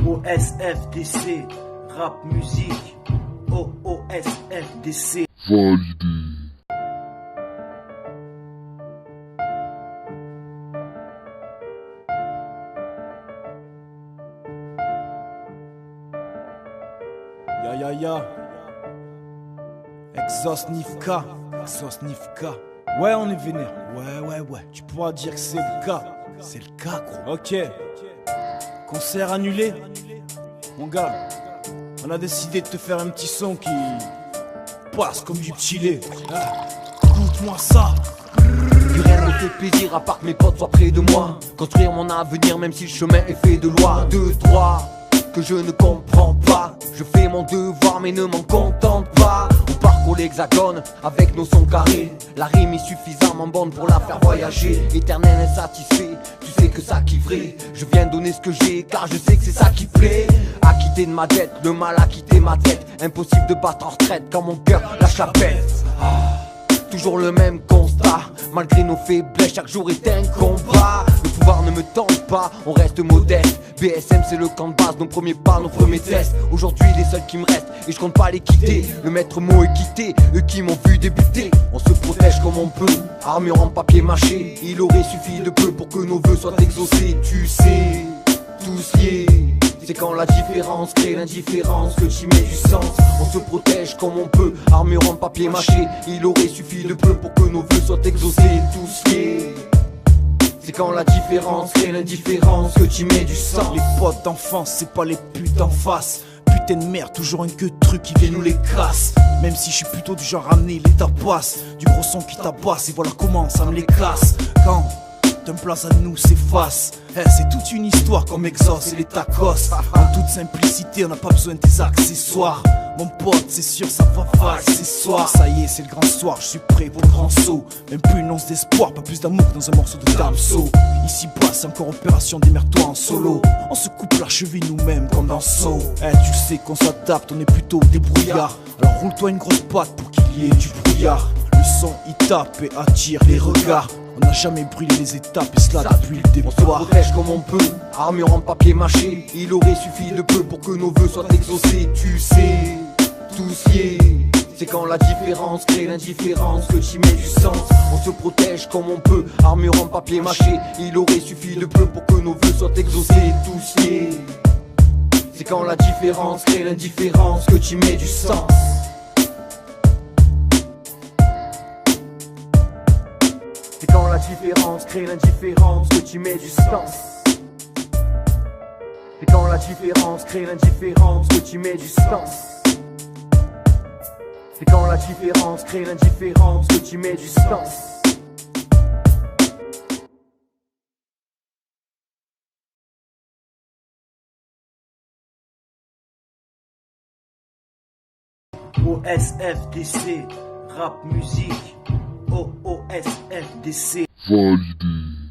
OSFDC, rap musique, OSFDC. Validé. Ya Exos Nifka. Ouais, on est vénère. Ouais. Tu pourras dire que c'est le cas. C'est le cas, gros. Ok. Concert annulé. Mon gars, on a décidé de te faire un petit son qui passe comme du petit lait. Écoute-moi ça. Plus rien ne fait plaisir à part que mes potes soient près de moi. Construire mon avenir même si le chemin est fait de loi. Deux, trois, que je ne comprends pas. Je fais mon devoir mais ne m'en contente pas. On parcourt l'hexagone avec nos sons carrés. La rime est suffisamment bonne pour la faire voyager. Éternel insatisfait, tu sais que ça qui vrai. Je viens donner ce que j'ai car je sais que c'est ça qui plaît. Acquitté de ma dette, le mal a quitté ma tête. Impossible de battre en retraite quand mon cœur lâche la pète. Toujours le même constat, malgré nos faiblesses, chaque jour est un combat. Le pouvoir ne me tente pas, on reste modeste. BSM c'est le camp de base, nos premiers pas, nos premiers tests. Aujourd'hui les seuls qui me restent, et je compte pas les quitter. Le maître mot est quitté, eux qui m'ont vu débuter. On se protège comme on peut, armure en papier mâché. Il aurait suffi de peu pour que nos vœux soient exaucés. Tu sais, tous liés. C'est quand la différence crée l'indifférence que tu mets du sens. On se protège comme on peut, armure en papier mâché. Il aurait suffi de peu pour que nos vœux soient exaucés. Tous liés. C'est quand la différence crée l'indifférence que tu mets du sang. Les potes d'enfance, c'est pas les putes d'en face. Putain de merde, toujours un queue de truc qui vient nous les casse. Même si je suis plutôt du genre à amener les tapas. Du gros son qui tabasse et voilà comment ça me les casse. Quand d'un place à nous s'efface. C'est toute une histoire comme Exos et les tacos. En toute simplicité, on n'a pas besoin des accessoires. Mon pote, c'est sûr, ça va faire ce soir. Ça y est, c'est le grand soir, je suis prêt pour le grand saut. Même plus une once d'espoir, pas plus d'amour que dans un morceau de Damso. Ici bas, c'est encore opération, démerde-toi en solo. On se coupe la cheville nous-mêmes comme dans Saw. Tu sais qu'on s'adapte, on est plutôt débrouillard. Alors roule-toi une grosse patte pour qu'il y ait du brouillard. Le son il tape et attire les regards. On n'a jamais brûlé les étapes et cela depuis le départ. On se protège comme on peut, armure en papier mâché. Il aurait suffi de peu pour que nos vœux soient exaucés. Tu sais, tous liés. C'est quand la différence crée l'indifférence que tu mets du sens. On se protège comme on peut, armure en papier mâché. Il aurait suffi de peu pour que nos vœux soient exaucés. Tous liés. C'est quand la différence crée l'indifférence que tu mets du sens. C'est quand la différence crée l'indifférence que tu mets du sens. C'est quand la différence crée l'indifférence que tu mets du sens. C'est quand la différence crée l'indifférence que tu mets du sens. OSFDC, rap musique, OSFDC. Validé.